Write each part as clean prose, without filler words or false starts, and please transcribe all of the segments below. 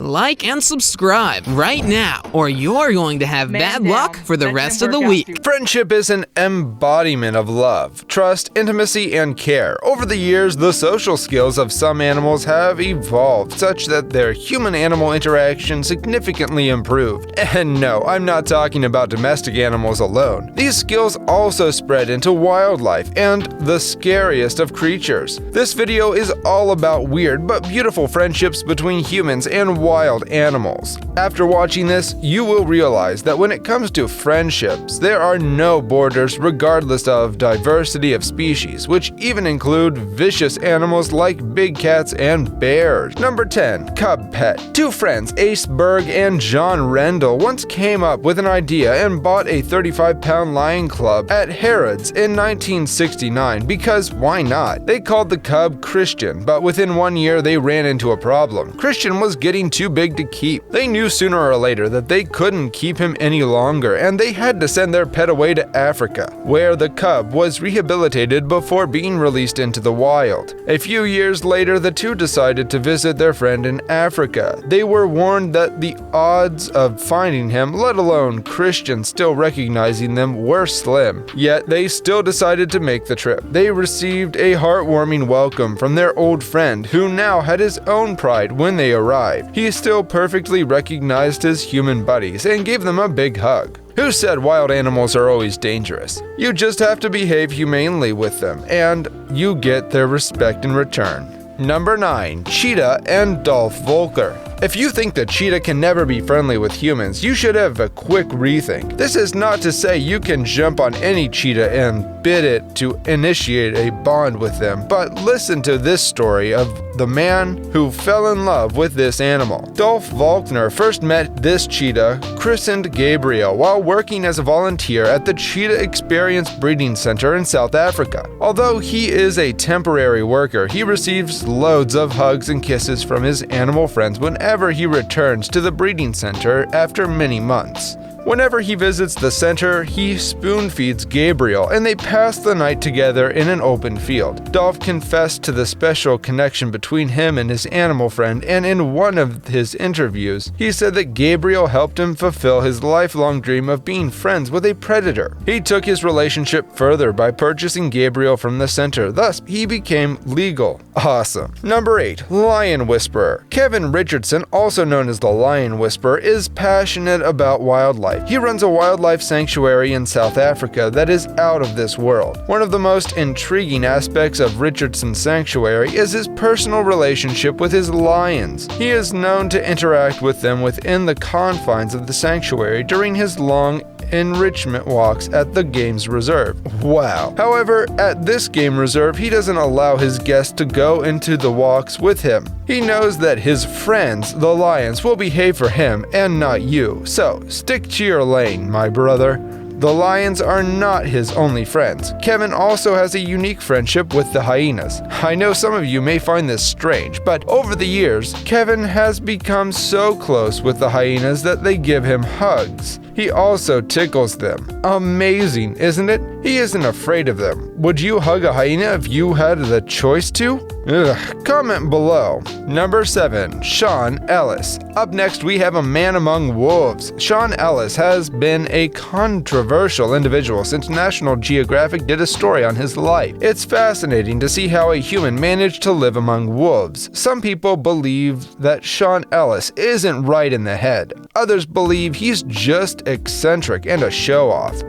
like and subscribe right now, or you're going to have bad luck for the rest of the week. Friendship is an embodiment of love, trust, intimacy, and care. Over the years, the social skills of some animals have evolved such that their human-animal interaction significantly improved. And no, I'm not talking about domestic animals alone. These skills also spread into wildlife and the scariest of creatures. This video is all about weird but beautiful friendships between humans and wild animals. After watching this, you will realize that when it comes to friendships, there are no borders regardless of diversity of species, which even include vicious animals like big cats and bears. Number 10. Cub pet. Two friends, Berg and John Rendall, once came up with an idea and bought a 35-pound lion cub at Harrods in 1969 because why not? They called the cub Christian, but within 1 year they ran into a problem. Christian was getting too big to keep. They knew sooner or later that they couldn't keep him any longer, and they had to send their pet away to Africa, where the cub was rehabilitated before being released into the wild. A few years later, the two decided to visit their friend in Africa. They were warned that the odds of finding him, let alone Christian still recognizing them, were slim. Yet they still decided to make the trip. They received a heartwarming welcome from their old friend, who now had his own pride when they arrived. He still perfectly recognized his human buddies and gave them a big hug. Who said wild animals are always dangerous? You just have to behave humanely with them, and you get their respect in return. Number 9. Cheetah and Dolph Volker. If you think that cheetah can never be friendly with humans, you should have a quick rethink. This is not to say you can jump on any cheetah and bid it to initiate a bond with them, but listen to this story of the man who fell in love with this animal. Dolph Volker first met this cheetah, christened Gabriel, while working as a volunteer at the Cheetah Experience Breeding Center in South Africa. Although he is a temporary worker, he receives loads of hugs and kisses from his animal friends whenever he returns to the breeding center after many months. Whenever he visits the center, he spoon-feeds Gabriel, and they pass the night together in an open field. Dolph confessed to the special connection between him and his animal friend, and in one of his interviews, he said that Gabriel helped him fulfill his lifelong dream of being friends with a predator. He took his relationship further by purchasing Gabriel from the center, thus he became legal. Awesome. Number 8. Lion Whisperer. Kevin Richardson, also known as the Lion Whisperer, is passionate about wildlife. He runs a wildlife sanctuary in South Africa that is out of this world. One of the most intriguing aspects of Richardson's sanctuary is his personal relationship with his lions. He is known to interact with them within the confines of the sanctuary during his long enrichment walks at the game's reserve. Wow. However, at this game reserve, he doesn't allow his guests to go into the walks with him. He knows that his friends, the lions, will behave for him and not you. So, stick to your lane, my brother. The lions are not his only friends. Kevin also has a unique friendship with the hyenas. I know some of you may find this strange, but over the years, Kevin has become so close with the hyenas that they give him hugs. He also tickles them. Amazing, isn't it? He isn't afraid of them. Would you hug a hyena if you had the choice to? Comment below. Number 7. Sean Ellis. Up next, we have a man among wolves. Sean Ellis has been a controversial individual since National Geographic did a story on his life. It's fascinating to see how a human managed to live among wolves. Some people believe that Sean Ellis isn't right in the head. Others believe he's just eccentric and a show-off.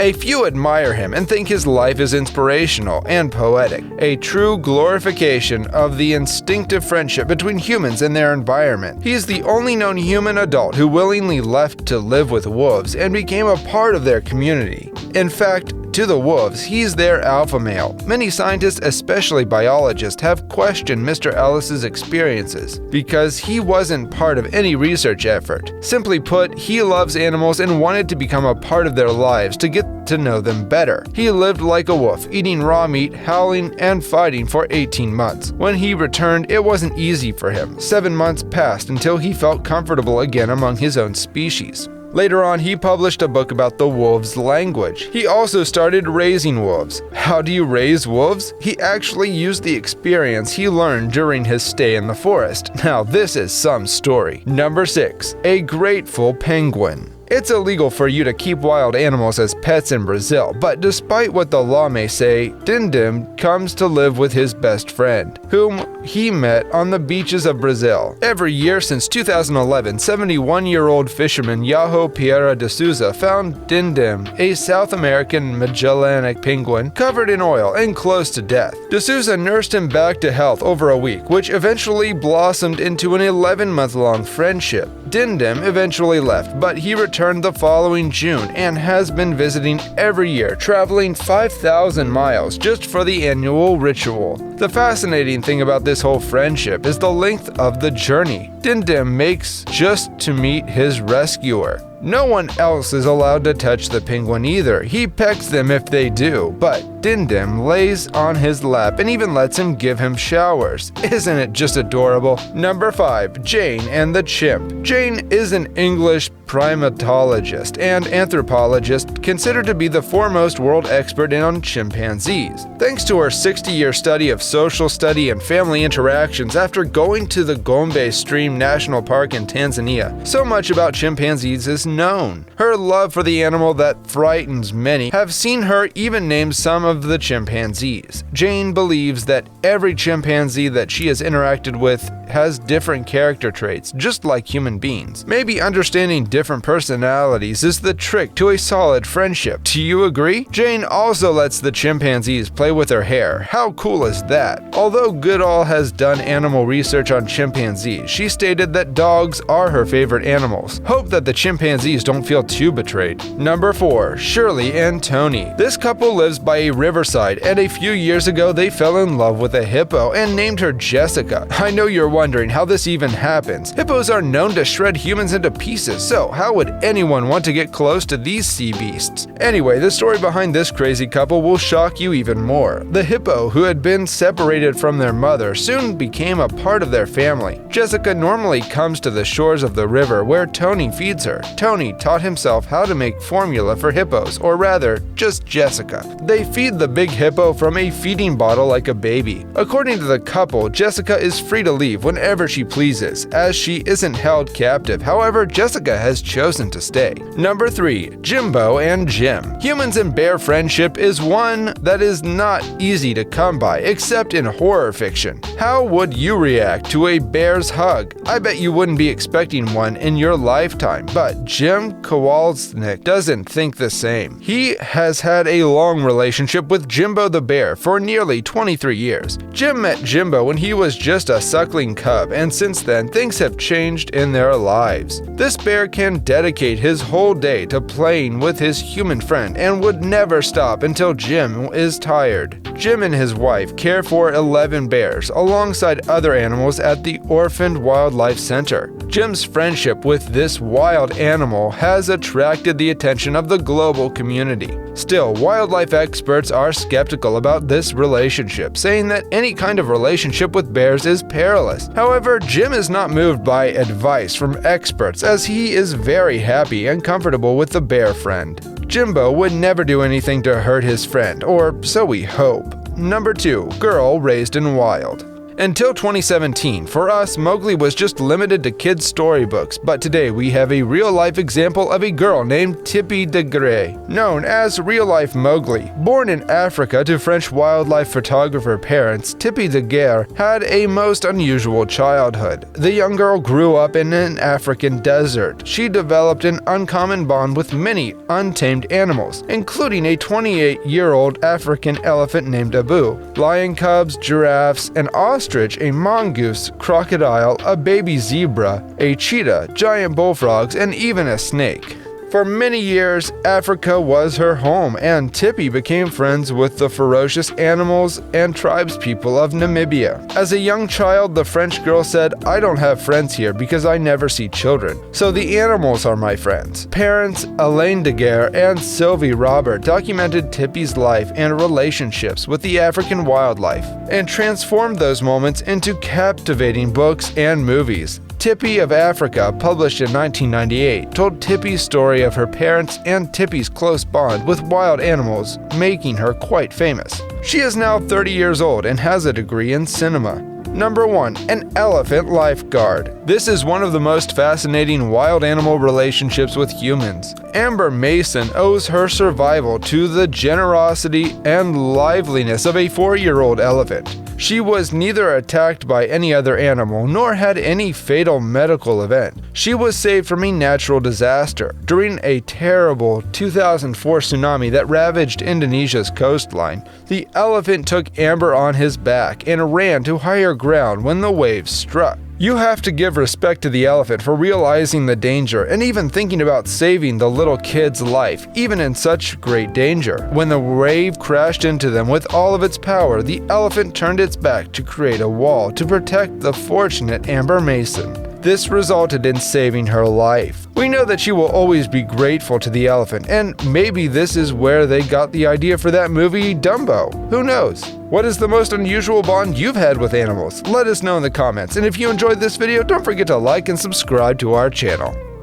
A few admire him and think his life is inspirational and poetic, a true glorification of the instinctive friendship between humans and their environment. He is the only known human adult who willingly left to live with wolves and became a part of their community. In fact, to the wolves, he's their alpha male. Many scientists, especially biologists, have questioned Mr. Ellis's experiences because he wasn't part of any research effort. Simply put, he loves animals and wanted to become a part of their lives to get to know them better. He lived like a wolf, eating raw meat, howling, and fighting for 18 months. When he returned, it wasn't easy for him. 7 months passed until he felt comfortable again among his own species. Later on, he published a book about the wolf's language. He also started raising wolves. How do you raise wolves? He actually used the experience he learned during his stay in the forest. Now, this is some story. Number 6. A grateful penguin. It's illegal for you to keep wild animals as pets in Brazil, but despite what the law may say, Dindim comes to live with his best friend, whom he met on the beaches of Brazil. Every year since 2011, 71-year-old fisherman Yaho Pereira de Souza found Dindim, a South American Magellanic penguin, covered in oil and close to death. De Souza nursed him back to health over a week, which eventually blossomed into an 11-month-long friendship. Dindim eventually left, but he returned the following June and has been visiting every year, traveling 5,000 miles just for the annual ritual. The fascinating thing about this whole friendship is the length of the journey Dindim makes just to meet his rescuer. No one else is allowed to touch the penguin either. He pecks them if they do, but Dindim lays on his lap and even lets him give him showers. Isn't it just adorable? Number 5. Jane and the Chimp. Jane is an English primatologist and anthropologist considered to be the foremost world expert on chimpanzees. Thanks to her 60-year study of social study and family interactions after going to the Gombe Stream National Park in Tanzania, so much about chimpanzees is known. Her love for the animal that frightens many have seen her even name some of the chimpanzees. Jane believes that every chimpanzee that she has interacted with has different character traits, just like human beings. Maybe understanding different personalities is the trick to a solid friendship. Do you agree? Jane also lets the chimpanzees play with her hair. How cool is that? Although Goodall has done animal research on chimpanzees, she stated that dogs are her favorite animals. Hope that the chimpanzees don't feel too betrayed. Number 4. Shirley and Tony. This couple lives by a riverside, and a few years ago they fell in love with a hippo and named her Jessica. I know you're wondering how this even happens. Hippos are known to shred humans into pieces, so how would anyone want to get close to these sea beasts? Anyway, the story behind this crazy couple will shock you even more. The hippo, who had been separated from their mother, soon became a part of their family. Jessica normally comes to the shores of the river where Tony feeds her. Tony taught himself how to make formula for hippos, or rather, just Jessica. They feed the big hippo from a feeding bottle like a baby. According to the couple, Jessica is free to leave whenever she pleases, as she isn't held captive. However, Jessica has chosen to stay. Number 3. Jimbo and Jim. Humans and bear friendship is one that is not easy to come by, except in horror fiction. How would you react to a bear's hug? I bet you wouldn't be expecting one in your lifetime, but Jim Kowalczyk doesn't think the same. He has had a long relationship with Jimbo the bear for nearly 23 years. Jim met Jimbo when he was just a suckling cub, and since then things have changed in their lives. This bear can dedicate his whole day to playing with his human friend and would never stop until Jim is tired. Jim and his wife care for 11 bears alongside other animals at the Orphaned Wildlife Center. Jim's friendship with this wild animal has attracted the attention of the global community. Still, wildlife experts are skeptical about this relationship, saying that any kind of relationship with bears is perilous. However, Jim is not moved by advice from experts, as he is very happy and comfortable with the bear friend. Jimbo would never do anything to hurt his friend, or so we hope. Number 2. Girl raised in wild. Until 2017, for us, Mowgli was just limited to kids' storybooks, but today we have a real-life example of a girl named Tippi de Grey, known as real-life Mowgli. Born in Africa to French wildlife photographer parents, Tippi de Grey had a most unusual childhood. The young girl grew up in an African desert. She developed an uncommon bond with many untamed animals, including a 28-year-old African elephant named Abu, lion cubs, giraffes, and ostriches, a mongoose, crocodile, a baby zebra, a cheetah, giant bullfrogs, and even a snake. For many years, Africa was her home, and Tippi became friends with the ferocious animals and tribespeople of Namibia. As a young child, the French girl said, "I don't have friends here because I never see children, so the animals are my friends." Parents Alain Daguerre and Sylvie Robert documented Tippi's life and relationships with the African wildlife, and transformed those moments into captivating books and movies. Tippy of Africa, published in 1998, told Tippy's story of her parents and Tippy's close bond with wild animals, making her quite famous. She is now 30 years old and has a degree in cinema. Number 1. An elephant lifeguard. This is one of the most fascinating wild animal relationships with humans. Amber Mason owes her survival to the generosity and liveliness of a 4-year-old elephant. She was neither attacked by any other animal nor had any fatal medical event. She was saved from a natural disaster during a terrible 2004 tsunami that ravaged Indonesia's coastline. The elephant took Amber on his back and ran to higher ground when the waves struck. You have to give respect to the elephant for realizing the danger and even thinking about saving the little kid's life, even in such great danger. When the wave crashed into them with all of its power, the elephant turned its back to create a wall to protect the fortunate Amber Mason. This resulted in saving her life. We know that she will always be grateful to the elephant, and maybe this is where they got the idea for that movie Dumbo. Who knows? What is the most unusual bond you've had with animals? Let us know in the comments, and if you enjoyed this video, don't forget to like and subscribe to our channel.